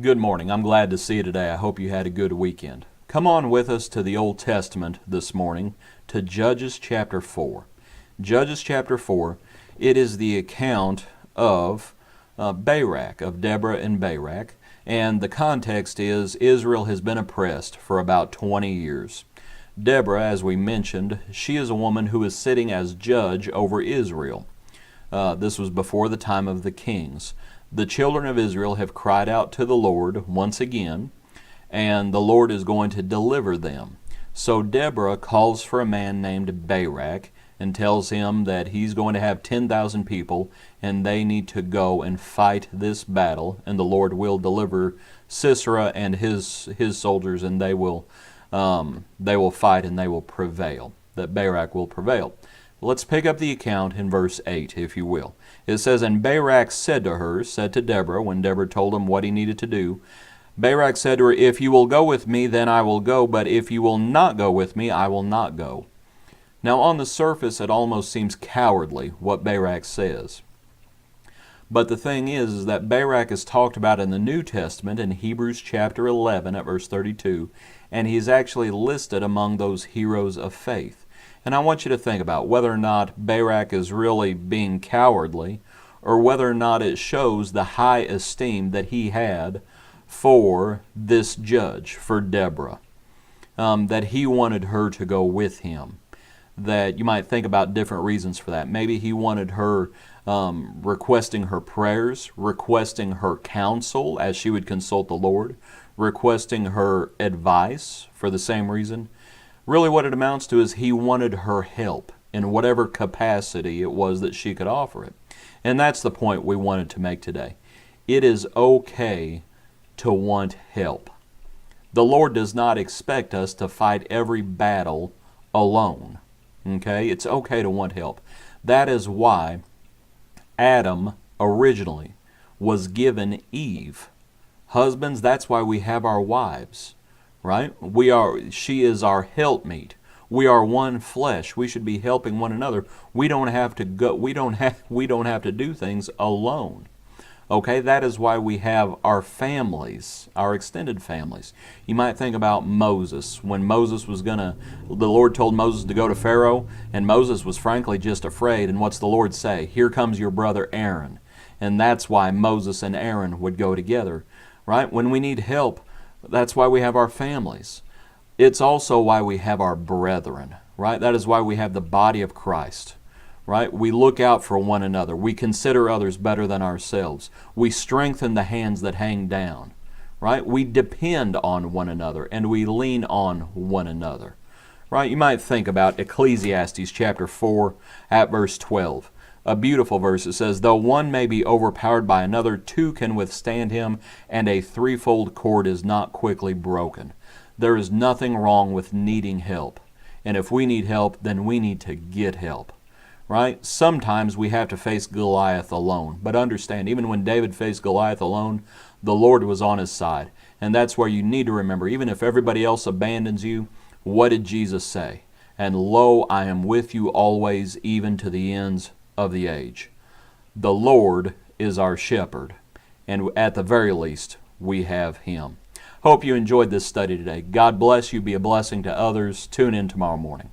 Good morning. I'm glad to see you today. I hope you had a good weekend. Come on with us to the Old Testament this morning, to Judges chapter 4. Judges chapter 4, it is the account of Barak, of Deborah and Barak, and the context is Israel has been oppressed for about 20 years. Deborah, as we mentioned, she is a woman who is sitting as judge over Israel. This was before the time of the kings. The children of Israel have cried out to the Lord once again, and the Lord is going to deliver them. So Deborah calls for a man named Barak and tells him that he's going to have 10,000 people and they need to go and fight this battle, and the Lord will deliver Sisera and his soldiers, and they will fight and they will prevail. That Barak will prevail. Let's pick up the account in verse 8, if you will. It says, "And Barak said to Deborah, when Deborah told him what he needed to do, Barak said to her, 'If you will go with me, then I will go, but if you will not go with me, I will not go.'" Now on the surface, it almost seems cowardly, what Barak says. But the thing is that Barak is talked about in the New Testament in Hebrews chapter 11 at verse 32, and he's actually listed among those heroes of faith. And I want you to think about whether or not Barak is really being cowardly, or whether or not it shows the high esteem that he had for this judge, for Deborah, that he wanted her to go with him. That you might think about different reasons for that. Maybe he wanted her requesting her prayers, requesting her counsel as she would consult the Lord, requesting her advice for the same reason. Really what it amounts to is he wanted her help in whatever capacity it was that she could offer it. And that's the point we wanted to make today. It is okay to want help. The Lord does not expect us to fight every battle alone. Okay? It's okay to want help. That is why Adam originally was given Eve. Husbands, that's why we have our wives. Right? She is our helpmeet. We are one flesh. We should be helping one another. We don't have to do things alone. Okay? That is why we have our families, our extended families. You might think about Moses. When the Lord told Moses to go to Pharaoh, and Moses was frankly just afraid, and what's the Lord say? "Here comes your brother Aaron." And that's why Moses and Aaron would go together. Right? When we need help, that's why we have our families. It's also why we have our brethren, right? That is why we have the body of Christ, right? We look out for one another. We consider others better than ourselves. We strengthen the hands that hang down, right? We depend on one another and we lean on one another, right? You might think about Ecclesiastes chapter 4 at verse 12. A beautiful verse. It says, "Though one may be overpowered by another, two can withstand him, and a threefold cord is not quickly broken." There is nothing wrong with needing help. And if we need help, then we need to get help. Right? Sometimes we have to face Goliath alone. But understand, even when David faced Goliath alone, the Lord was on his side. And that's where you need to remember, even if everybody else abandons you, what did Jesus say? "And lo, I am with you always, even to the ends of the age." The Lord is our shepherd, and at the very least, we have Him. Hope you enjoyed this study today. God bless you. Be a blessing to others. Tune in tomorrow morning.